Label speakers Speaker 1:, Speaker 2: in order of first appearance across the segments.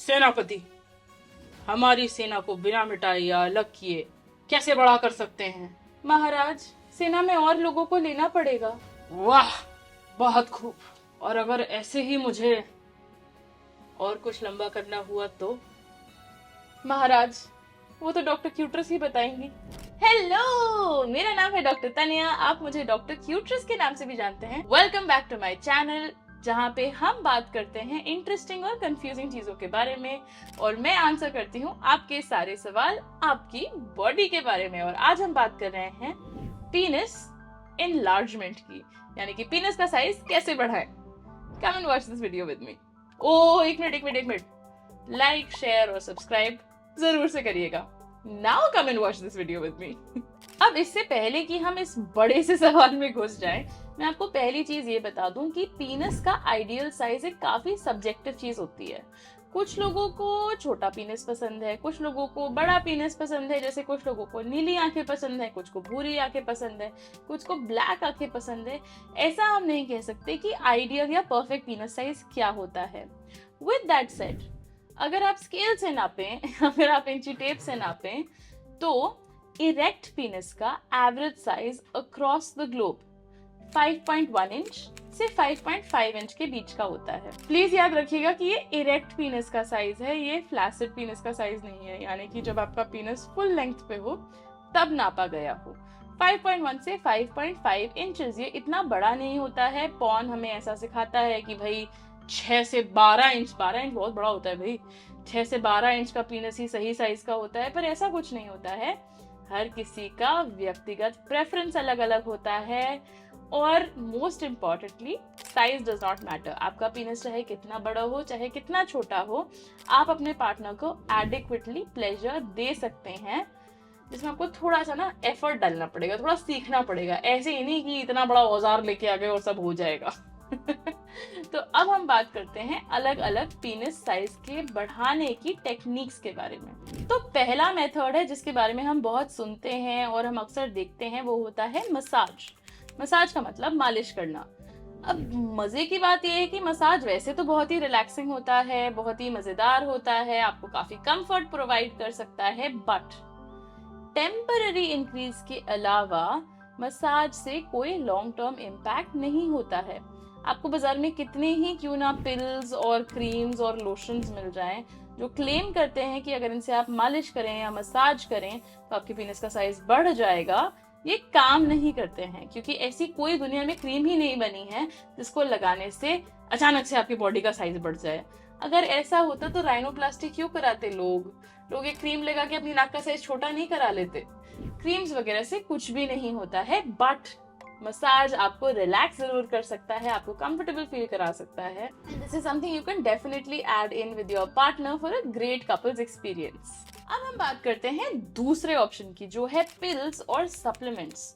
Speaker 1: सेनापति, हमारी सेना को बिना मिटाए या अलग किए कैसे बड़ा कर सकते हैं?
Speaker 2: महाराज, सेना में और लोगों को लेना पड़ेगा।
Speaker 1: वाह, बहुत खूब। और अगर ऐसे ही मुझे और कुछ लंबा करना हुआ तो?
Speaker 2: महाराज, वो तो डॉक्टर क्यूट्रस ही बताएंगी। हेलो, मेरा नाम है डॉक्टर तनिया। आप मुझे डॉक्टर क्यूट्रस के नाम से भी जानते हैं। Welcome back to my channel, जहाँ पे हम बात करते हैं इंटरेस्टिंग और कंफ्यूजिंग चीजों के बारे में, और मैं आंसर करती हूँ आपके सारे सवाल आपकी बॉडी के बारे में। और आज हम बात कर रहे हैं पीनस एनलार्जमेंट की, यानी कि पीनस का साइज कैसे बढ़ाएं। Come and watch this video with me. एक मिनट, लाइक, शेयर और सब्सक्राइब जरूर से करिएगा। Now come and watch this video with me. अब इससे पहले कि हम इस बड़े से सवाल में घुस जाएं, मैं आपको पहली चीज ये बता दूं कि पीनस का आइडियल साइज एक काफी सब्जेक्टिव चीज होती है। कुछ लोगों को छोटा पीनस पसंद है, कुछ लोगों को बड़ा पीनस पसंद है। जैसे कुछ लोगों को नीली आंखें पसंद है, कुछ को भूरी आंखें पसंद है, कुछ को ब्लैक आंखें पसंद है। ऐसा हम नहीं कह सकते कि आइडियल या परफेक्ट पीनस साइज क्या होता है। विद दैट सेड, अगर आप स्केल से नापें, अगर आप इंची टेप से नापें, तो इरेक्ट पीनस का average size across the globe 5.1 inch से 5.5 इंच के बीच का होता है। प्लीज याद रखिएगा कि ये इरेक्ट पीनस का साइज है, ये फ्लैसिड पीनस का साइज नहीं है, यानी कि जब आपका पीनस फुल लेंथ पे हो तब नापा गया हो। 5.1 से 5.5 इंचेस, ये इतना बड़ा नहीं होता है। पॉर्न हमें ऐसा सिखाता है कि भाई 6 से 12 इंच, 12 इंच बहुत बड़ा होता है भाई, 6 से 12 इंच का पीनस ही सही साइज का होता है। पर ऐसा कुछ नहीं होता है। हर किसी का व्यक्तिगत प्रेफरेंस अलग अलग होता है, और most importantly size does not matter. आपका पीनस चाहे कितना बड़ा हो, चाहे कितना छोटा हो, आप अपने पार्टनर को एडिक्वेटली प्लेजर दे सकते हैं, जिसमें आपको थोड़ा सा ना एफर्ट डालना पड़ेगा, थोड़ा सीखना पड़ेगा। ऐसे ही नहीं कि इतना बड़ा औजार लेके आ गए और सब हो जाएगा। तो अब हम बात करते हैं अलग अलग पीनस साइज के बढ़ाने की टेक्निक्स के बारे में। तो पहला मेथड है जिसके बारे में हम बहुत सुनते हैं और हम अक्सर देखते हैं, वो होता है मसाज। मसाज का मतलब मालिश करना। अब मजे की बात यह है कि मसाज वैसे तो बहुत ही रिलैक्सिंग होता है, बहुत ही मजेदार होता है, आपको काफी कंफर्ट प्रोवाइड कर सकता है, बट टेम्पररी इंक्रीज के अलावा मसाज से कोई लॉन्ग टर्म इम्पैक्ट नहीं होता है। आपको बाजार में कितने ही क्यों ना पिल्स और क्रीम्स और लोशंस मिल जाएं जो क्लेम करते हैं कि अगर इनसे आप मालिश करें या मसाज करें तो आपके पीनस का साइज बढ़ जाएगा, ये काम नहीं करते हैं, क्योंकि ऐसी कोई दुनिया में क्रीम ही नहीं बनी है जिसको लगाने से अचानक से आपकी बॉडी का साइज बढ़ जाए। अगर ऐसा होता तो राइनोप्लास्टी क्यों कराते लोग एक क्रीम लगा के अपनी नाक का साइज छोटा नहीं करा लेते। क्रीम्स वगैरह से कुछ भी नहीं होता है, बट मसाज आपको रिलैक्स जरूर कर सकता है, आपको कंफर्टेबल फील करा सकता है। This is something you can definitely add in with your partner for a great couples experience. अब हम बात करते हैं दूसरे ऑप्शन की, जो है पिल्स और सप्लीमेंट्स।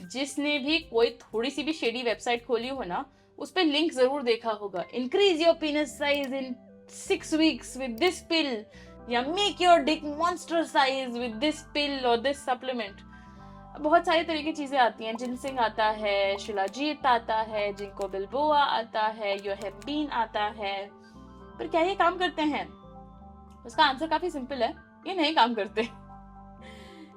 Speaker 2: जिसने भी कोई थोड़ी सी भी शेडी वेबसाइट खोली हो ना, उस पर लिंक जरूर देखा होगा, increase your penis size in 6 weeks with this pill, या make your dick monster size with this pill और दिस सप्लीमेंट। बहुत सारी तरह की चीजें आती हैं। जिनसिंग आता है, शिलाजीत आता है, जिंको बिल्बोआ आता है, योहेम्बीन आता है। पर क्या ये काम करते हैं? उसका आंसर काफी सिंपल है, ये नहीं काम करते।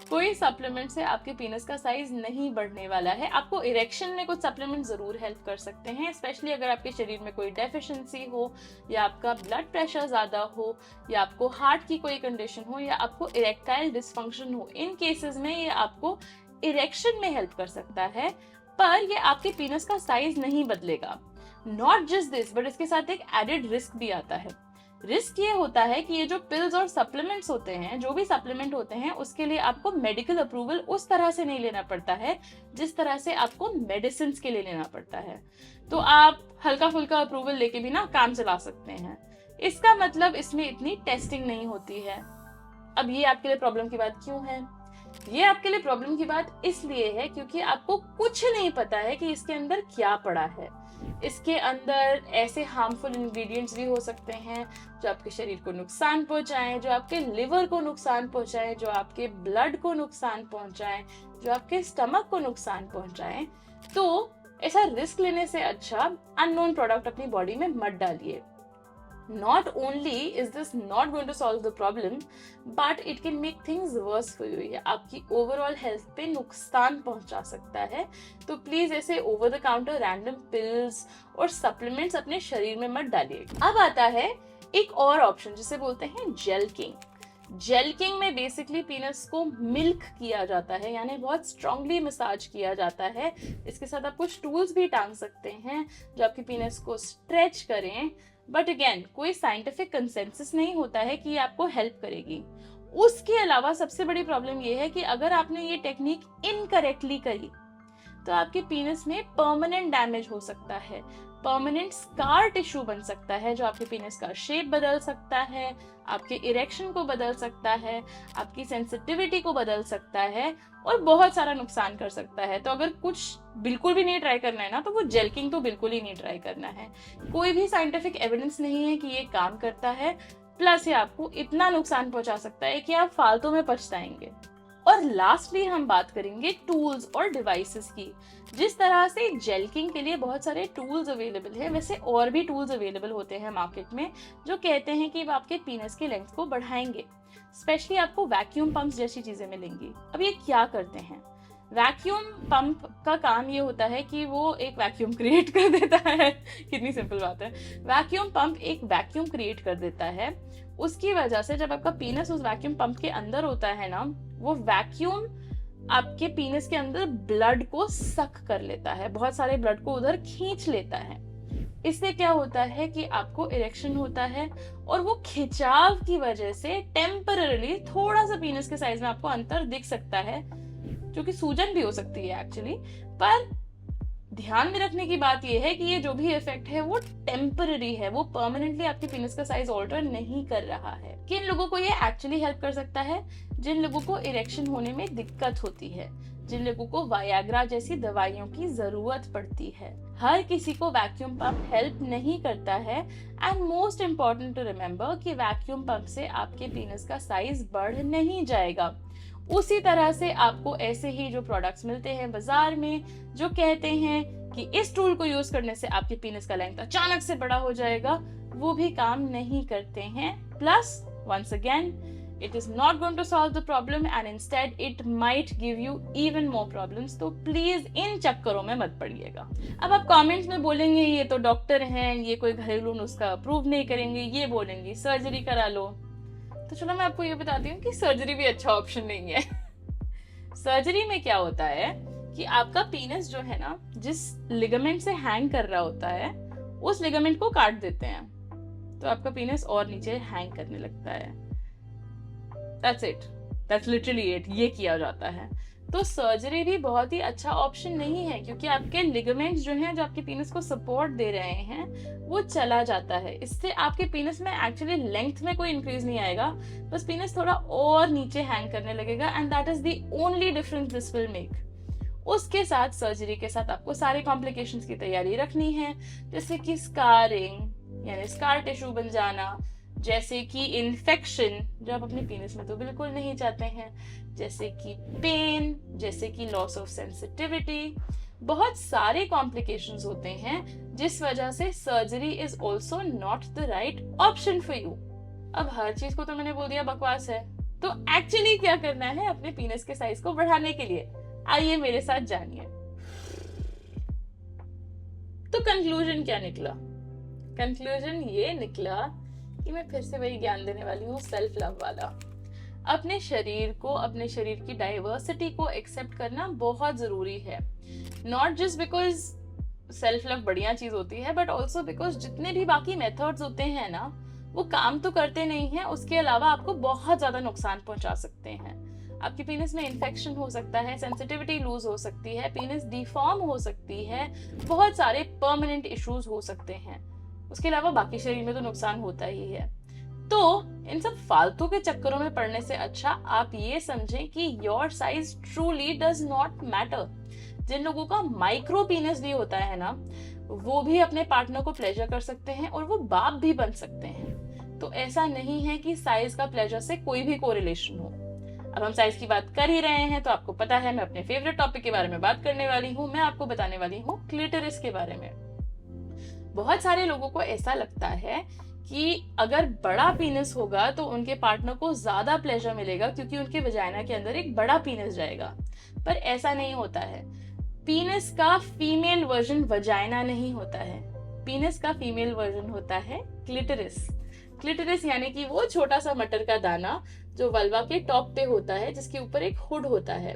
Speaker 2: कोई सप्लीमेंट से आपके पीनस का साइज नहीं बढ़ने वाला है। आपको इरेक्शन में कुछ सप्लीमेंट जरूर हेल्प कर सकते हैं, स्पेशली अगर आपके शरीर में कोई डेफिशिएंसी हो, या आपका ब्लड प्रेशर ज्यादा हो, या आपको हार्ट की कोई कंडीशन हो, या आपको इरेक्टाइल डिसफंक्शन हो। इन केसेस में ये आपको इरेक्शन में हेल्प कर सकता है, पर ये आपके पीनस का साइज नहीं बदलेगा। नॉट जस्ट दिस, बट इसके साथ एक एडेड रिस्क भी आता है। रिस्क ये होता है कि ये जो पिल्स और सप्लीमेंट्स होते हैं, जो भी सप्लीमेंट होते हैं, उसके लिए आपको मेडिकल अप्रूवल उस तरह से नहीं लेना पड़ता है जिस तरह से आपको मेडिसिन के लिए लेना पड़ता है। तो आप हल्का फुल्का अप्रूवल लेके भी ना काम चला सकते हैं। इसका मतलब इसमें इतनी टेस्टिंग नहीं होती है। अब ये आपके लिए प्रॉब्लम की बात क्यों है? ये आपके लिए प्रॉब्लम की बात इसलिए है क्योंकि आपको कुछ नहीं पता है कि इसके अंदर क्या पड़ा है। इसके अंदर ऐसे हार्मफुल इंग्रेडिएंट्स भी हो सकते हैं जो आपके शरीर को नुकसान पहुंचाएं, जो आपके लिवर को नुकसान पहुंचाएं, जो आपके ब्लड को नुकसान पहुंचाएं, जो आपके स्टमक को नुकसान पहुंचाएं। तो ऐसा रिस्क लेने से अच्छा अननोन प्रोडक्ट अपनी बॉडी में मत डालिए। Not only is this not going to solve the problem, but it can make things worse for you. ये आपकी ओवरऑल हेल्थ पे नुकसान पहुंचा सकता है. तो प्लीज ऐसे over the counter random pills और सप्लीमेंट्स अपने शरीर में मत डालिए. अब आता है एक और ऑप्शन जिसे बोलते हैं जेल किंग. जेल किंग में बेसिकली पीनस को मिल्क किया जाता है, यानी बहुत स्ट्रांगली मसाज किया जाता है. इसके साथ आप कुछ टूल्स भी टांग सकते हैं जो आपकी पीनस को स्ट्रेच करें. बट अगेन कोई साइंटिफिक कंसेंसस नहीं होता है कि ये आपको हेल्प करेगी. उसके अलावा सबसे बड़ी प्रॉब्लम ये है कि अगर आपने ये टेक्निक इनकरेक्टली करी तो आपके पीनस में परमानेंट डैमेज हो सकता है, परमानेंट स्कार टिश्यू बन सकता है जो आपके पीनस का शेप बदल सकता है, आपके इरेक्शन को बदल सकता है, आपकी सेंसिटिविटी को बदल सकता है और बहुत सारा नुकसान कर सकता है. तो अगर कुछ बिल्कुल भी नहीं ट्राई करना है ना, तो वो जेलकिंग तो बिल्कुल ही नहीं ट्राई करना है. कोई भी साइंटिफिक एविडेंस नहीं है कि ये काम करता है. प्लस ये आपको इतना नुकसान पहुंचा सकता है कि आप फालतू में पछताएंगे. और लास्टली हम बात करेंगे टूल्स और डिवाइसेस की. जिस तरह से जेलकिंग के लिए बहुत सारे टूल्स अवेलेबल है, वैसे और भी टूल्स अवेलेबल होते हैं मार्केट में जो कहते हैं कि वो आपके पीनस के लेंथ को बढ़ाएंगे. स्पेशली आपको वैक्यूम पंप्स जैसी चीजें मिलेंगी. अब ये क्या करते हैं? वैक्यूम पंप का काम ये होता है कि वो एक वैक्यूम क्रिएट कर देता है. कितनी सिंपल बात है. वैक्यूम पंप एक वैक्यूम क्रिएट कर देता है. उसकी वजह से जब आपका पीनस उस वैक्यूम पंप के अंदर होता है ना, वो वैक्यूम आपके पीनस के अंदर ब्लड को सक कर लेता है, बहुत सारे ब्लड को उधर खींच लेता है. इससे क्या होता है कि आपको इरेक्शन होता है और वो खिंचाव की वजह से टेम्पररी थोड़ा सा पीनस के साइज में आपको अंतर दिख सकता है, जो कि सूजन भी हो सकती है एक्चुअली. पर ध्यान में रखने की बात यह है कि ये जो भी इफेक्ट है वो टेम्पररी है, वो परमानेंटली आपके पीनस का साइज ऑल्टर नहीं कर रहा है. किन लोगों को ये एक्चुअली हेल्प कर सकता है? जिन लोगों को इरेक्शन होने में दिक्कत होती है, जिन लोगों को वायाग्रा जैसी दवाइयों की जरूरत पड़ती है. हर किसी को वैक्यूम पंप हेल्प नहीं करता है. And most important to remember कि वैक्यूम पंप से आपके पीनस का साइज बढ़ नहीं जाएगा. उसी तरह से आपको ऐसे ही जो प्रोडक्ट्स मिलते हैं बाजार में जो कहते हैं कि इस टूल को यूज करने से आपके पीनस का लेंथ अचानक से बड़ा हो जाएगा, वो भी काम नहीं करते हैं. Plus once again, it is not going to solve the problem and instead it might give you even more problems. तो प्लीज इन चक्करों में मत पड़िएगा. अब आप कमेंट्स में बोलेंगे ये तो डॉक्टर हैं, ये कोई घरेलू नुस्खा अप्रूव नहीं करेंगे, ये बोलेंगे सर्जरी करा लो. तो चलो मैं आपको ये बताती हूँ कि सर्जरी भी अच्छा ऑप्शन नहीं है. सर्जरी में क्या होता है कि आपका पीनस जो है ना, जिस लिगामेंट से हैंग कर रहा होता है, उस लिगामेंट को काट देते हैं तो आपका पीनस और नीचे हैंग करने लगता है. That's it. That's literally it. ये किया जाता है. तो सर्जरी भी बहुत ही अच्छा ऑप्शन नहीं है क्योंकि आपके लिगामेंट्स जो हैं, जो आपके पीनस को सपोर्ट दे रहे हैं, वो चला जाता है. इससे आपके पीनस में एक्चुअली लेंथ में कोई इंक्रीज नहीं आएगा, बस पीनस थोड़ा और नीचे हैंग करने लगेगा. And that is the only difference this will make. उसके साथ सर्जरी के साथ आपको सारे कॉम्प्लिकेशंस की तैयारी रखनी है, जैसे कि स्कारिंग यानी स्कार टिश्यू बन जाना, जैसे कि इन्फेक्शन जो आप अपने पीनस में तो बिल्कुल नहीं चाहते हैं, जैसे कि पेन, जैसे कि लॉस ऑफ सेंसिटिविटी. बहुत सारे कॉम्प्लिकेशंस होते हैं जिस वजह से surgery is also not the right option for you. अब हर चीज को तो मैंने बोल दिया बकवास है, तो एक्चुअली क्या करना है अपने पीनस के साइज को बढ़ाने के लिए, आइए मेरे साथ जानिए. तो कंक्लूजन क्या निकला? कंक्लूजन ये निकला कि मैं फिर से वही ज्ञान देने वाली हूँ, सेल्फ लव वाला. अपने शरीर को, अपने शरीर की डाइवर्सिटी को एक्सेप्ट करना बहुत जरूरी है. Not just because self love बढ़िया चीज होती है, बट ऑल्सो बिकॉज जितने भी बाकी मेथड्स होते हैं ना, वो काम तो करते नहीं हैं, उसके अलावा आपको बहुत ज्यादा नुकसान पहुंचा सकते हैं. आपके पीनस में इन्फेक्शन हो सकता है, सेंसिटिविटी लूज हो सकती है, पीनस डिफॉर्म हो सकती है, बहुत सारे परमानेंट इश्यूज हो सकते हैं. उसके अलावा बाकी शरीर में तो नुकसान होता ही है. तो इन सब फालतू के चक्करों में पड़ने से अच्छा आप ये समझें कि your size truly does not matter. जिन लोगों का माइक्रो पीनस भी होता है ना, वो भी अपने पार्टनर को प्लेजर कर सकते हैं और वो बाप भी बन सकते हैं. तो ऐसा नहीं है कि साइज का प्लेजर से कोई भी कोरिलेशन हो. अब हम साइज की बात कर ही रहे हैं तो आपको पता है मैं अपने फेवरेट टॉपिक के बारे में बात करने वाली हूँ. मैं आपको बताने वाली हूँ क्लिटोरिस के बारे में. बहुत सारे लोगों को ऐसा लगता है कि अगर बड़ा पीनस होगा तो उनके पार्टनर को ज्यादा प्लेजर मिलेगा क्योंकि उनके वजाइना के अंदर एक बड़ा पीनस जाएगा। पर ऐसा नहीं होता है। पीनस का फीमेल वर्जन वजाइना नहीं होता है, पीनस का फीमेल वर्जन होता है क्लिटरिस। क्लिटरिस यानी कि वो छोटा सा मटर का दाना जो वल्वा के टॉप पे होता है, जिसके ऊपर एक हुड होता है।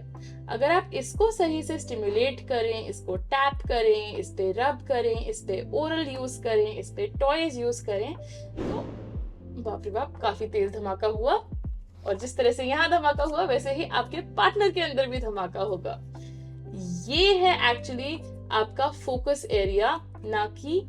Speaker 2: अगर आप इसको सही से स्टिमुलेट करें, इसको टैप करें, इस पे रब करें, इस पे ओरल यूज करें, इस पे टॉयज यूज करें, तो बाप रे बाप काफी तेज धमाका हुआ। और जिस तरह से यहाँ धमाका हुआ वैसे ही आपके पार्टनर के अंदर भी धमाका होगा। ये है एक्चुअली आपका फोकस एरिया, ना कि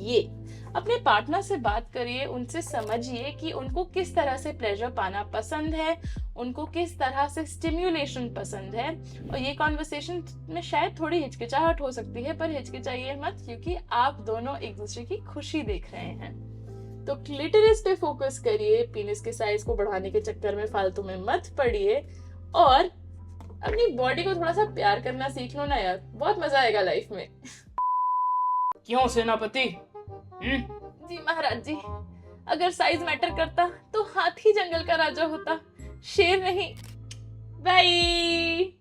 Speaker 2: ये। अपने पार्टनर से बात करिए, उनसे समझिए कि उनको किस तरह से प्लेजर पाना पसंद है, उनको किस तरह से स्टिम्युलेशन पसंद है। और ये कॉन्वर्सेशन में शायद थोड़ी हिचकिचाहट हो सकती है, पर हिचकिचाइए मत, क्योंकि आप दोनों एक दूसरे की खुशी देख रहे हैं। तो क्लिटरिस पे फोकस करिए, पीनिस के साइज को बढ़ाने के चक्कर में फालतू में मत पड़िए, और अपनी बॉडी को थोड़ा सा प्यार करना सीख लो ना यार, बहुत मजा आएगा लाइफ में।
Speaker 1: क्यों सेनापति?
Speaker 2: जी महाराज जी, अगर साइज मैटर करता तो हाथी जंगल का राजा होता, शेर नहीं। बाय।